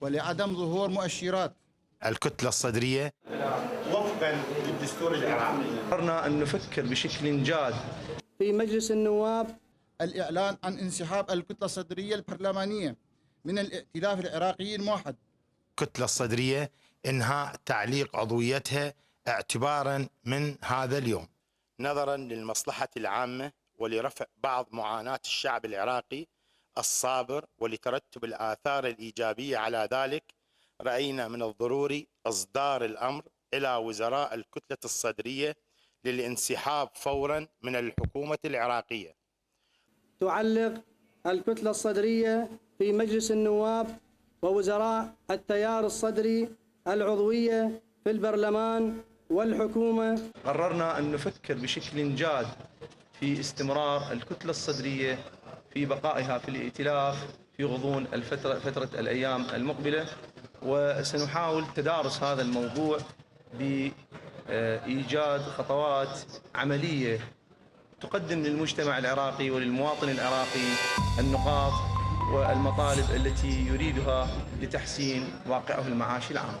ولعدم ظهور مؤشرات الكتلة الصدرية وفقا للدستور العراقي. قررنا أن نفكر بشكل جاد في مجلس النواب الإعلان عن انسحاب الكتلة الصدرية البرلمانية من الائتلاف العراقي الموحد. الكتلة الصدرية إنهاء تعليق عضويتها اعتبارا من هذا اليوم، نظرا للمصلحة العامة ولرفع بعض معاناة الشعب العراقي الصابر ولترتب الآثار الإيجابية على ذلك. رأينا من الضروري إصدار الأمر إلى وزراء الكتلة الصدرية للانسحاب فورا من الحكومة العراقية. تعلق الكتلة الصدرية في مجلس النواب ووزراء التيار الصدري العضوية في البرلمان والحكومة. قررنا أن نفكر بشكل جاد في استمرار الكتلة الصدرية في بقائها في الائتلاف في غضون فترة الأيام المقبلة، وسنحاول تدارس هذا الموضوع بإيجاد خطوات عملية تقدم للمجتمع العراقي وللمواطن العراقي النقاط والمطالب التي يريدها لتحسين واقعه المعاشي العام.